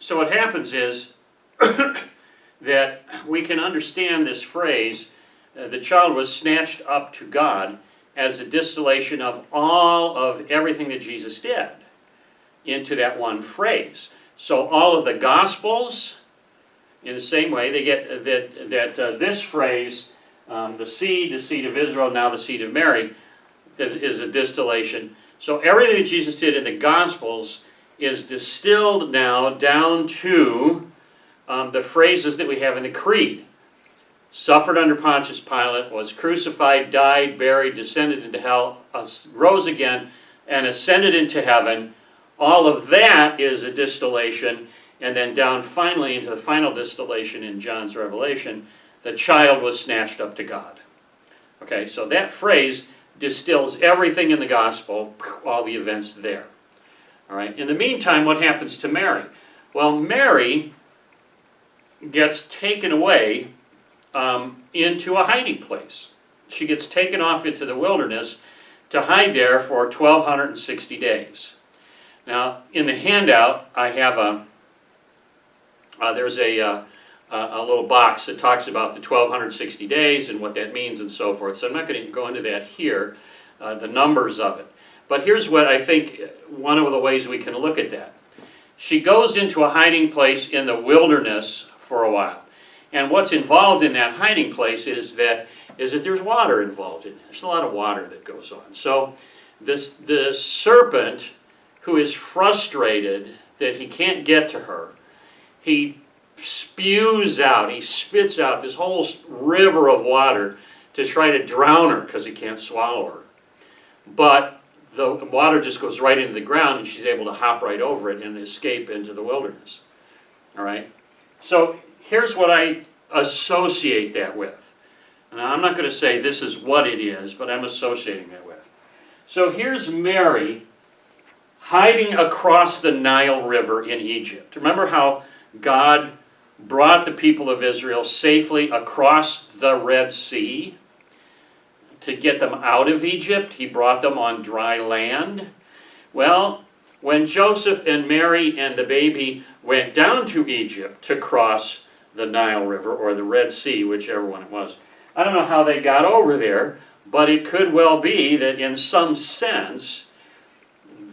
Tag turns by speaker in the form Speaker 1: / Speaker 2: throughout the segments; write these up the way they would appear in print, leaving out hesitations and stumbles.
Speaker 1: So what happens is that we can understand this phrase, the child was snatched up to God, as a distillation of all of everything that Jesus did into that one phrase. So all of the Gospels, in the same way, they get that this phrase, the seed of Israel, now the seed of Mary, is a distillation. So everything that Jesus did in the Gospels is distilled now down to the phrases that we have in the Creed. Suffered under Pontius Pilate, was crucified, died, buried, descended into hell, rose again, and ascended into heaven. All of that is a distillation, and then down finally into the final distillation in John's Revelation, the child was snatched up to God. Okay, so that phrase distills everything in the gospel, all the events there. All right. In the meantime, what happens to Mary? Well, Mary gets taken away into a hiding place. She gets taken off into the wilderness to hide there for 1,260 days. Now, in the handout, I have there's a little box that talks about the 1,260 days and what that means and so forth. So I'm not going to go into that here, the numbers of it. But here's what I think one of the ways we can look at that. She goes into a hiding place in the wilderness for a while. And what's involved in that hiding place is that there's water involved in it. There's a lot of water that goes on. So the serpent, who is frustrated that he can't get to her, he spits out this whole river of water to try to drown her because he can't swallow her. But the water just goes right into the ground and she's able to hop right over it and escape into the wilderness. All right? So here's what I associate that with. Now, I'm not going to say this is what it is, but I'm associating that with. So here's Mary hiding across the Nile River in Egypt. Remember how God brought the people of Israel safely across the Red Sea to get them out of Egypt? He brought them on dry land. Well, when Joseph and Mary and the baby went down to Egypt to cross the Nile River, or the Red Sea, whichever one it was, I don't know how they got over there, but it could well be that in some sense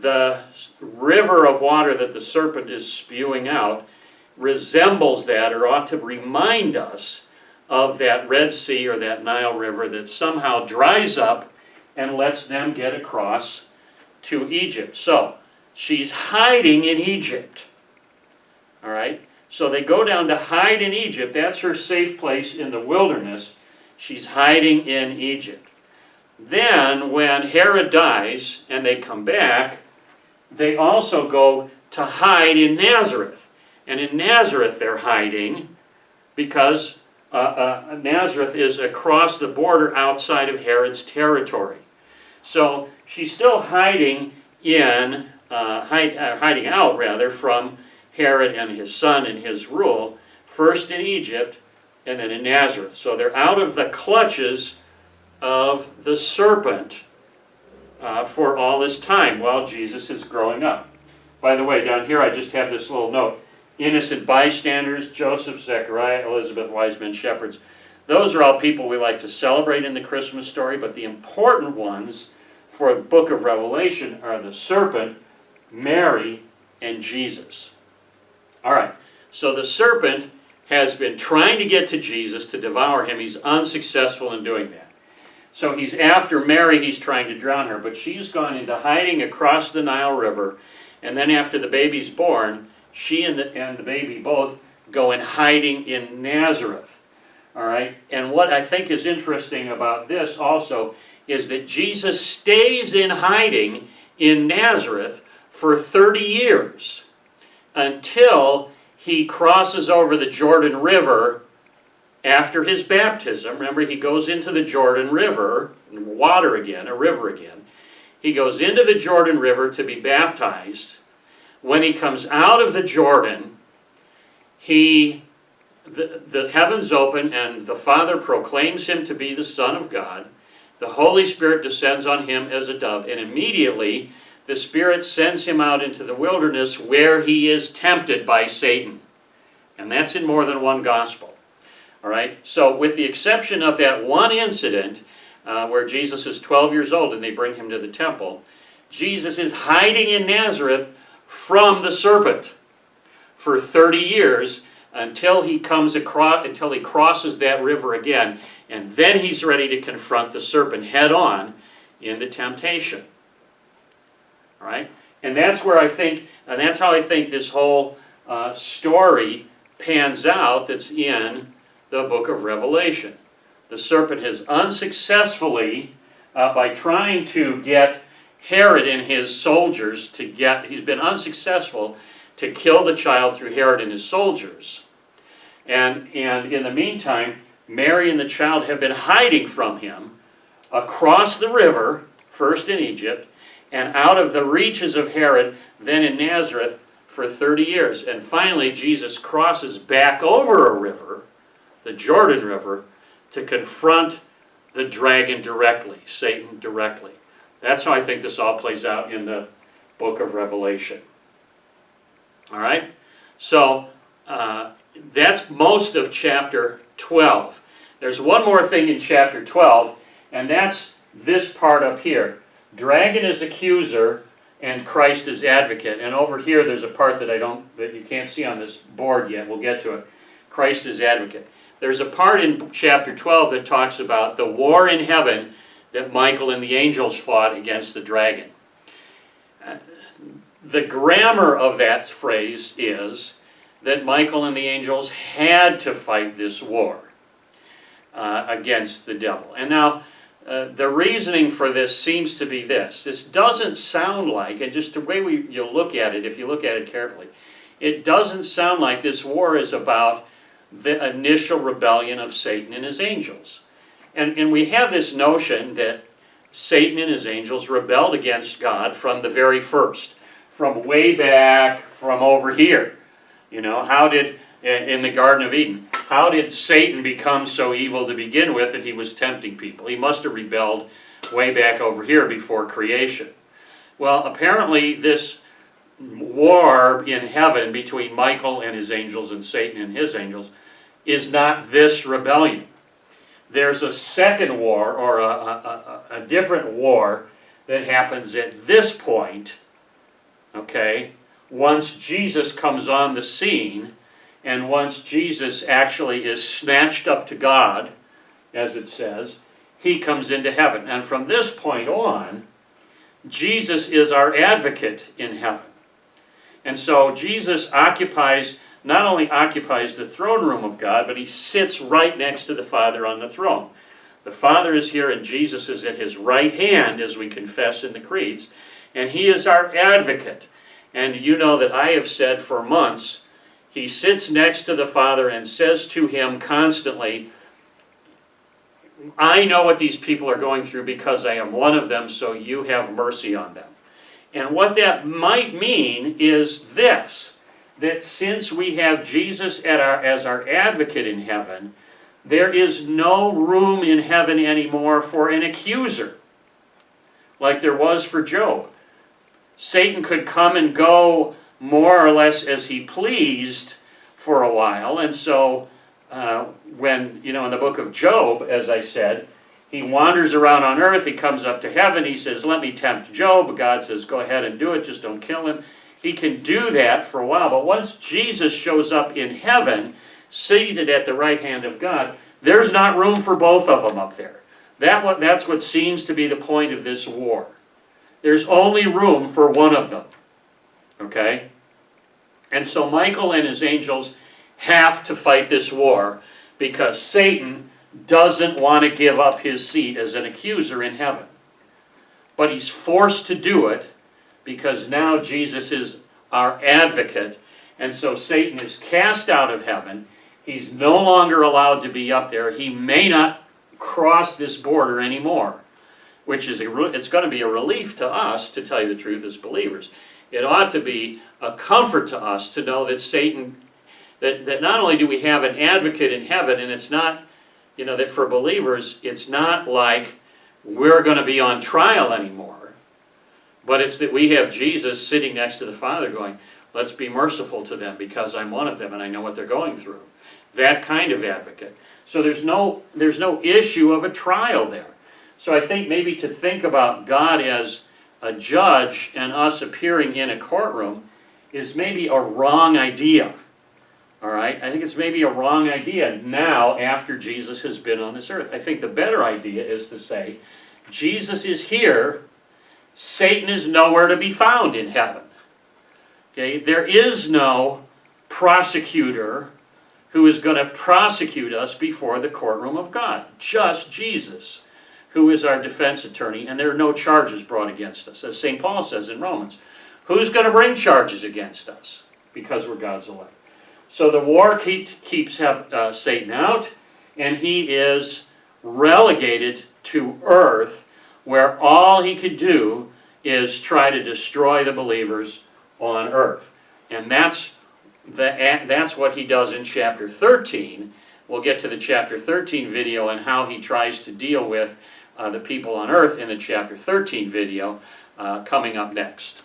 Speaker 1: the river of water that the serpent is spewing out resembles that, or ought to remind us of that Red Sea or that Nile River that somehow dries up and lets them get across to Egypt. So she's hiding in Egypt. All right? So they go down to hide in Egypt. That's her safe place in the wilderness. She's hiding in Egypt. Then when Herod dies and they come back, they also go to hide in Nazareth. And in Nazareth they're hiding because Nazareth is across the border outside of Herod's territory. So she's still hiding hiding out from Herod and his son and his rule, first in Egypt and then in Nazareth. So they're out of the clutches of the serpent for all this time while Jesus is growing up. By the way, down here I just have this little note. Innocent bystanders, Joseph, Zechariah, Elizabeth, wise men, shepherds. Those are all people we like to celebrate in the Christmas story, but the important ones for the book of Revelation are the serpent, Mary, and Jesus. All right, so the serpent has been trying to get to Jesus to devour him. He's unsuccessful in doing that. So he's after Mary, he's trying to drown her, but she's gone into hiding across the Nile River, and then after the baby's born, she and the baby both go in hiding in Nazareth. All right? And what I think is interesting about this also is that Jesus stays in hiding in Nazareth for 30 years until he crosses over the Jordan River after his baptism. Remember, he goes into the Jordan River, water again, a river again. He goes into the Jordan River to be baptized. When he comes out of the Jordan, the heavens open and the Father proclaims him to be the Son of God. The Holy Spirit descends on him as a dove, and immediately the Spirit sends him out into the wilderness where he is tempted by Satan. And that's in more than one gospel. All right? So with the exception of that one incident where Jesus is 12 years old and they bring him to the temple, Jesus is hiding in Nazareth from the serpent for 30 years until he crosses that river again, and then he's ready to confront the serpent head on in the temptation. All right? And that's where I think, and that's how I think this whole story pans out that's in the book of Revelation. The serpent has unsuccessfully, by trying to get Herod and his soldiers he's been unsuccessful to kill the child through Herod and his soldiers. And in the meantime, Mary and the child have been hiding from him across the river, first in Egypt, and out of the reaches of Herod, then in Nazareth, for 30 years. And finally, Jesus crosses back over a river, the Jordan River, to confront the dragon directly, Satan directly. That's how I think this all plays out in the book of Revelation. All right? So, that's most of chapter 12. There's one more thing in chapter 12, and that's this part up here. Dragon is accuser, and Christ is advocate. And over here, there's a part that you can't see on this board yet. We'll get to it. Christ is advocate. There's a part in chapter 12 that talks about the war in heaven that Michael and the angels fought against the dragon. The grammar of that phrase is that Michael and the angels had to fight this war against the devil. And now, the reasoning for this seems to be this. This doesn't sound like, and just the way you look at it, if you look at it carefully, it doesn't sound like this war is about the initial rebellion of Satan and his angels. And we have this notion that Satan and his angels rebelled against God from the very first, from way back, from over here. You know, in the Garden of Eden, how did Satan become so evil to begin with that he was tempting people? He must have rebelled way back over here before creation. Well, apparently this war in heaven between Michael and his angels and Satan and his angels is not this rebellion. There's a second war, or a different war, that happens at this point, okay, once Jesus comes on the scene, and once Jesus actually is snatched up to God, as it says, he comes into heaven. And from this point on, Jesus is our advocate in heaven. And so Jesus not only occupies the throne room of God, but he sits right next to the Father on the throne. The Father is here and Jesus is at his right hand, as we confess in the creeds, and he is our advocate. And you know that I have said for months, he sits next to the Father and says to him constantly, I know what these people are going through because I am one of them, so you have mercy on them. And what that might mean is this, that since we have Jesus as our advocate in heaven, there is no room in heaven anymore for an accuser, like there was for Job. Satan could come and go more or less as he pleased for a while, and so when, in the book of Job, as I said, he wanders around on earth, he comes up to heaven, he says, let me tempt Job. God says, go ahead and do it, just don't kill him. He can do that for a while, but once Jesus shows up in heaven, seated at the right hand of God, there's not room for both of them up there. That's what seems to be the point of this war. There's only room for one of them. Okay? And so Michael and his angels have to fight this war because Satan doesn't want to give up his seat as an accuser in heaven. But he's forced to do it because now Jesus is our advocate, and so Satan is cast out of heaven. He's no longer allowed to be up there. He may not cross this border anymore, which is it's going to be a relief to us, to tell you the truth, as believers. It ought to be a comfort to us to know that Satan, that not only do we have an advocate in heaven, and it's not, that for believers, it's not like we're going to be on trial anymore, But it's that we have Jesus sitting next to the Father going, let's be merciful to them because I'm one of them and I know what they're going through. That kind of advocate. So there's no issue of a trial there. So I think maybe to think about God as a judge and us appearing in a courtroom is maybe a wrong idea. All right? I think it's maybe a wrong idea now after Jesus has been on this earth. I think the better idea is to say, Jesus is here, Satan is nowhere to be found in heaven. Okay? There is no prosecutor who is going to prosecute us before the courtroom of God. Just Jesus, who is our defense attorney, and there are no charges brought against us. As St. Paul says in Romans, who's going to bring charges against us? Because we're God's elect. So the war keeps Satan out, and he is relegated to earth, where all he could do is try to destroy the believers on earth. And that's what he does in chapter 13. We'll get to the chapter 13 video and how he tries to deal with the people on earth in the chapter 13 video coming up next.